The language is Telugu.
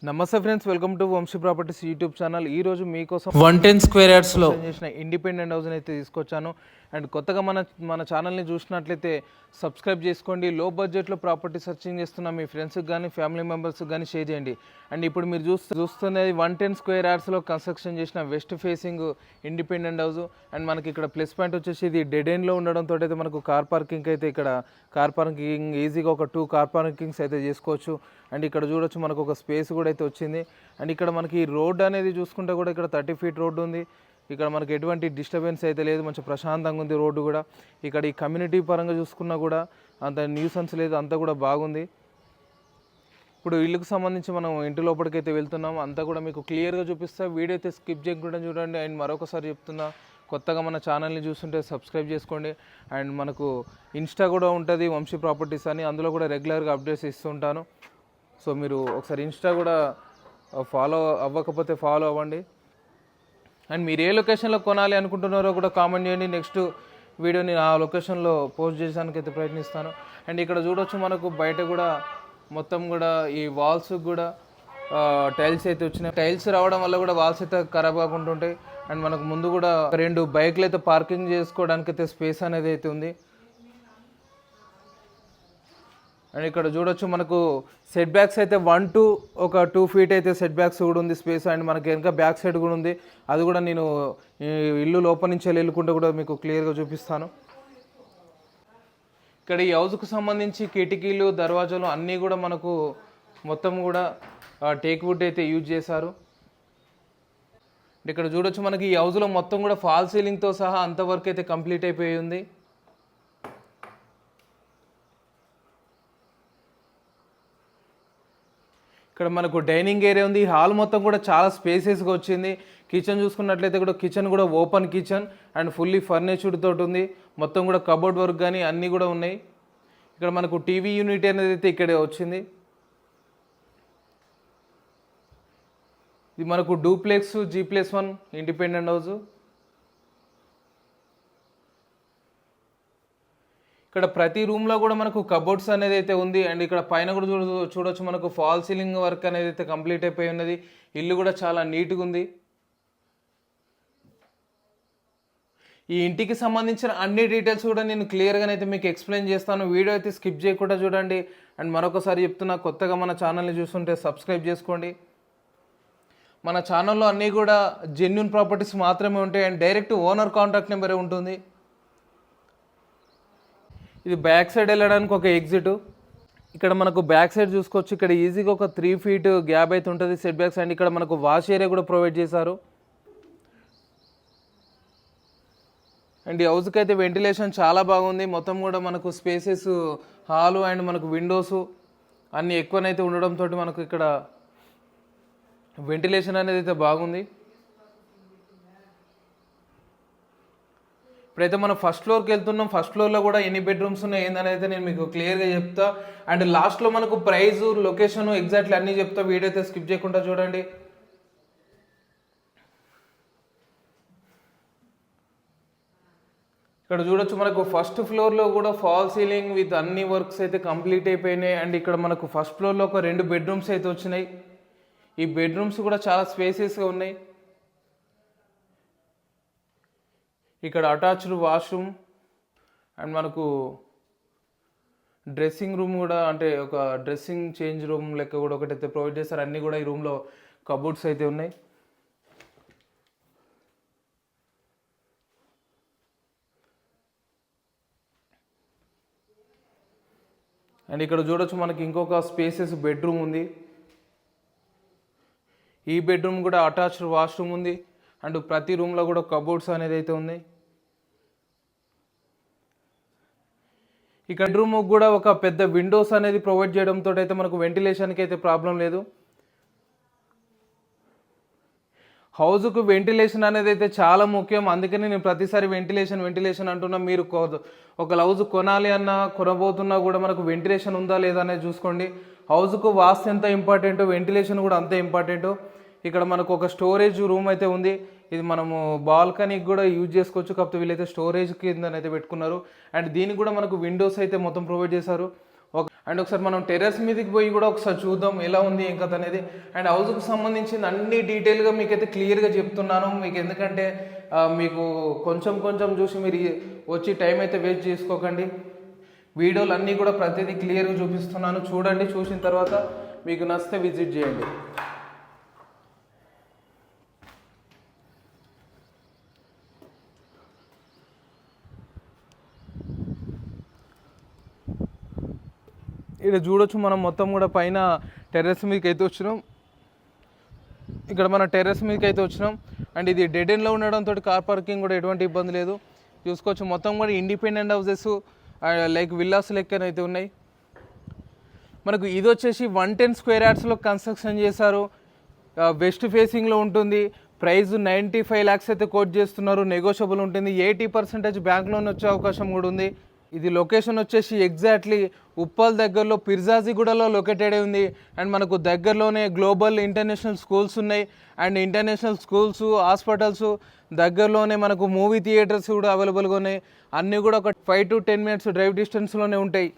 నమస్తే friends, welcome to Vamsi Properties YouTube channel. ఈ రోజు మీకోసం 110 స్క్వేర్ యార్డ్స్లో చేసిన ఇండిపెండెంట్ హౌస్ని అయితే తీసుకొచ్చాను. అండ్ కొత్తగా మన ఛానల్ని చూసినట్లయితే సబ్స్క్రైబ్ చేసుకోండి. లో బడ్జెట్లో ప్రాపర్టీ సర్చింగ్ చేస్తున్న మీ ఫ్రెండ్స్కి కానీ ఫ్యామిలీ మెంబర్స్కి కానీ షేర్ చేయండి. అండ్ ఇప్పుడు మీరు చూస్తున్నది 110 స్క్వేర్ యార్డ్స్లో కన్స్ట్రక్షన్ చేసిన west facing independent house. And మనకి ఇక్కడ ప్లస్ పాయింట్ వచ్చేసి ఇది డెడ్ ఎండ్లో ఉండడంతో అయితే మనకు కార్ పార్కింగ్ అయితే ఇక్కడ కార్ పార్కింగ్ ఈజీగా ఒక 2 కార్ పార్కింగ్స్ అయితే చేసుకోవచ్చు. అండ్ ఇక్కడ చూడొచ్చు మనకు ఒక స్పేస్ కూడా అయితే వచ్చింది. అండ్ ఇక్కడ మనకి రోడ్ అనేది చూసుకుంటే కూడా ఇక్కడ 30 ఫీట్ రోడ్డు ఉంది. ఇక్కడ మనకి ఎటువంటి డిస్టర్బెన్స్ అయితే లేదు, మంచి ప్రశాంతంగా ఉంది రోడ్డు కూడా. ఇక్కడ ఈ కమ్యూనిటీ పరంగా చూసుకున్నా కూడా అంత న్యూసెన్స్ లేదు, అంతా కూడా బాగుంది. ఇప్పుడు ఇల్లుకు సంబంధించి మనం ఇంటి లోపలికైతే వెళ్తున్నాం, అంతా కూడా మీకు క్లియర్గా చూపిస్తా. వీడియో అయితే స్కిప్ చేయకుండా చూడండి. అండ్ మరొకసారి చెప్తున్నా, కొత్తగా మన ఛానల్ని చూస్తుంటే సబ్స్క్రైబ్ చేసుకోండి. అండ్ మనకు ఇన్స్టా కూడా ఉంటుంది వంశీ ప్రాపర్టీస్ అని, అందులో కూడా రెగ్యులర్గా అప్డేట్స్ ఇస్తుంటాను. సో మీరు ఒకసారి ఇన్స్టా కూడా ఫాలో అవ్వకపోతే ఫాలో అవ్వండి. అండ్ మీరు ఏ లొకేషన్లో కొనాలి అనుకుంటున్నారో కూడా కామెంట్ చేయండి. నెక్స్ట్ వీడియోని ఆ లొకేషన్లో పోస్ట్ చేయడానికి అయితే ప్రయత్నిస్తాను. అండ్ ఇక్కడ చూడొచ్చు మనకు బయట కూడా మొత్తం కూడా ఈ వాల్స్ కూడా టైల్స్ అయితే వచ్చినాయి. టైల్స్ రావడం వల్ల కూడా వాల్స్ అయితే ఖరాబ్ కాకుండా ఉంటాయి. అండ్ మనకు ముందు కూడా 2 బైక్లు అయితే పార్కింగ్ చేసుకోవడానికి అయితే స్పేస్ అనేది అయితే ఉంది. అండ్ ఇక్కడ చూడొచ్చు మనకు సెట్ బ్యాక్స్ అయితే 1 to 2 ఫీట్ అయితే సెట్ బ్యాక్స్ కూడా ఉంది స్పేస్. అండ్ మనకి వెనక బ్యాక్ సైడ్ కూడా ఉంది, అది కూడా నేను ఇల్లు లోపల నుంచి వెళ్ళుకుంటే కూడా మీకు క్లియర్గా చూపిస్తాను. ఇక్కడ ఈ హౌస్కు సంబంధించి కిటికీలు దర్వాజాలు అన్నీ కూడా మనకు మొత్తం కూడా టేక్ వుడ్ అయితే యూజ్ చేశారు. ఇక్కడ చూడొచ్చు మనకి ఈ హౌస్లో మొత్తం కూడా ఫాల్ సీలింగ్తో సహా అంతవరకు అయితే కంప్లీట్ అయిపోయి ఉంది. ఇక్కడ మనకు డైనింగ్ ఏరియా ఉంది. హాల్ మొత్తం కూడా చాలా స్పేసెస్గా వచ్చింది. కిచెన్ చూసుకున్నట్లయితే కూడా కిచెన్ కూడా ఓపెన్ కిచెన్ అండ్ ఫుల్లీ ఫర్నిచర్డ్ తోటి ఉంది. మొత్తం కూడా కబోర్డ్ వర్క్ కానీ అన్నీ కూడా ఉన్నాయి. ఇక్కడ మనకు టీవీ యూనిట్ అనేది అయితే ఇక్కడే వచ్చింది. ఇది మనకు డూప్లెక్స్ G+1 ఇండిపెండెంట్ హౌస్. ఇక్కడ ప్రతి రూమ్లో కూడా మనకు కబోర్డ్స్ అనేది అయితే ఉంది. అండ్ ఇక్కడ పైన కూడా చూడొచ్చు మనకు ఫాల్ సీలింగ్ వర్క్ అనేది అయితే కంప్లీట్ అయిపోయి ఉన్నది. ఇల్లు కూడా చాలా నీట్గా ఉంది. ఈ ఇంటికి సంబంధించిన అన్ని డీటెయిల్స్ కూడా నేను క్లియర్గానైతే మీకు ఎక్స్ప్లెయిన్ చేస్తాను. వీడియో అయితే స్కిప్ చేయకుండా చూడండి. అండ్ మరొకసారి చెప్తున్నా, కొత్తగా మన ఛానల్ని చూస్తుంటే సబ్స్క్రైబ్ చేసుకోండి. మన ఛానల్లో అన్నీ కూడా జెన్యూన్ ప్రాపర్టీస్ మాత్రమే ఉంటాయి. అండ్ డైరెక్ట్ ఓనర్ కాంటాక్ట్ నెంబరే ఉంటుంది. ఇది బ్యాక్ సైడ్ వెళ్ళడానికి ఒక ఎగ్జిట్. ఇక్కడ మనకు బ్యాక్ సైడ్ చూసుకోవచ్చు. ఇక్కడ ఈజీగా ఒక 3 ఫీట్ గ్యాప్ అయితే ఉంటుంది సెట్ బ్యాక్స్. అండ్ ఇక్కడ మనకు వాష్ ఏరియా కూడా ప్రొవైడ్ చేశారు. అండ్ ఈ హౌస్కి అయితే వెంటిలేషన్ చాలా బాగుంది. మొత్తం కూడా మనకు స్పేసెస్ హాలు అండ్ మనకు విండోస్ అన్నీ ఎక్కువనైతే ఉండడంతో మనకు ఇక్కడ వెంటిలేషన్ అనేది అయితే బాగుంది. ఇప్పుడైతే మనం ఫస్ట్ ఫ్లోర్కి వెళ్తున్నాం. ఫస్ట్ ఫ్లోర్లో కూడా ఎన్ని బెడ్రూమ్స్ ఉన్నాయి ఏందని అయితే నేను మీకు క్లియర్గా చెప్తా. అండ్ లాస్ట్లో మనకు ప్రైస్, లొకేషన్ ఎగ్జాక్ట్లీ అన్నీ చెప్తా. వీడియో అయితే స్కిప్ చేయకుండా చూడండి. ఇక్కడ చూడొచ్చు మనకు ఫస్ట్ ఫ్లోర్లో కూడా ఫాల్ సీలింగ్ విత్ అన్ని వర్క్స్ అయితే కంప్లీట్ అయిపోయినాయి. అండ్ ఇక్కడ మనకు ఫస్ట్ ఫ్లోర్లో ఒక 2 బెడ్రూమ్స్ అయితే వచ్చినాయి. ఈ బెడ్రూమ్స్ కూడా చాలా స్పేసెస్గా ఉన్నాయి. ఇక్కడ అటాచ్డ్ వాష్రూమ్ అండ్ మనకు డ్రెస్సింగ్ రూమ్ కూడా, అంటే ఒక డ్రెస్సింగ్ చేంజ్ రూమ్ లెక్క కూడా ఒకటైతే ప్రొవైడ్ చేస్తారు. అన్నీ కూడా ఈ రూమ్లో కబోర్డ్స్ అయితే ఉన్నాయి. అండ్ ఇక్కడ చూడొచ్చు మనకి ఇంకొక స్పేసెస్ బెడ్రూమ్ ఉంది. ఈ బెడ్రూమ్ కూడా అటాచ్డ్ వాష్రూమ్ ఉంది. అండ్ ప్రతి రూమ్లో కూడా కబోర్డ్స్ అనేది అయితే ఉంది. ఇక్కడ బెడ్రూమ్ కూడా ఒక పెద్ద విండోస్ అనేది ప్రొవైడ్ చేయడంతో అయితే మనకు వెంటిలేషన్కి అయితే ప్రాబ్లం లేదు. హౌస్కు వెంటిలేషన్ అనేది అయితే చాలా ముఖ్యం. అందుకని నేను ప్రతిసారి వెంటిలేషన్ అంటున్నా. మీరు ఒక హౌస్ కొనాలి అన్నా, కొనబోతున్నా కూడా మనకు వెంటిలేషన్ ఉందా లేదా అనేది చూసుకోండి. హౌస్కు వాస్తు ఎంత ఇంపార్టెంటో వెంటిలేషన్ కూడా అంతే ఇంపార్టెంటో. ఇక్కడ మనకు ఒక స్టోరేజ్ రూమ్ అయితే ఉంది. ఇది మనము బాల్కనీకి కూడా యూజ్ చేసుకోవచ్చు. కాకపోతే వీళ్ళైతే స్టోరేజ్ కింద అయితే పెట్టుకున్నారు. అండ్ దీనికి కూడా మనకు విండోస్ అయితే మొత్తం ప్రొవైడ్ చేశారు. అండ్ ఒకసారి మనం టెర్రస్ మీదకి పోయి కూడా ఒకసారి చూద్దాం ఎలా ఉంది ఏం కథ అనేది. అండ్ హౌస్కి సంబంధించిన అన్ని డీటెయిల్గా మీకైతే క్లియర్గా చెప్తున్నాను. మీకు ఎందుకంటే మీకు కొంచెం కొంచెం చూసి మీరు వచ్చి టైం అయితే వేస్ట్ చేసుకోకండి. వీడియోలు అన్నీ కూడా ప్రతిదీ క్లియర్గా చూపిస్తున్నాను, చూడండి. చూసిన తర్వాత మీకు నచ్చితే విజిట్ చేయండి. ఇక్కడ చూడొచ్చు మనం మొత్తం కూడా పైన టెర్రస్ మీదకి అయితే వచ్చినాం. ఇక్కడ మన టెర్రస్ మీదకి అయితే వచ్చినాం. అండ్ ఇది డెడ్ ఎండ్లో ఉండడంతో కార్ పార్కింగ్ కూడా ఎటువంటి ఇబ్బంది లేదు. చూసుకోవచ్చు మొత్తం కూడా ఇండిపెండెంట్ హౌసెస్ లైక్ విల్లాస్ లెక్కనైతే ఉన్నాయి. మనకు ఇది వచ్చేసి 110 స్క్వేర్ యార్డ్స్లో కన్స్ట్రక్షన్ చేశారు. వెస్ట్ ఫేసింగ్లో ఉంటుంది. ప్రైస్ 95 lakhs అయితే కోట్ చేస్తున్నారు. నెగోషియబుల్ ఉంటుంది. 80% బ్యాంక్ లోన్ వచ్చే అవకాశం కూడా ఉంది. ఇది లొకేషన్ వచ్చేసి ఎగ్జాక్ట్లీ ఉప్పల్ దగ్గరలో పిర్జాజిగూడలో లొకేటెడ్ ఉంది. అండ్ మనకు దగ్గరలోనే గ్లోబల్ ఇంటర్నేషనల్ స్కూల్స్ ఉన్నాయి. అండ్ ఇంటర్నేషనల్ స్కూల్స్, హాస్పిటల్స్ దగ్గరలోనే మనకు మూవీ థియేటర్స్ కూడా అవైలబుల్గా ఉన్నాయి. అన్నీ కూడా ఒక 5 to 10 minutes డ్రైవ్ డిస్టెన్స్లోనే ఉంటాయి.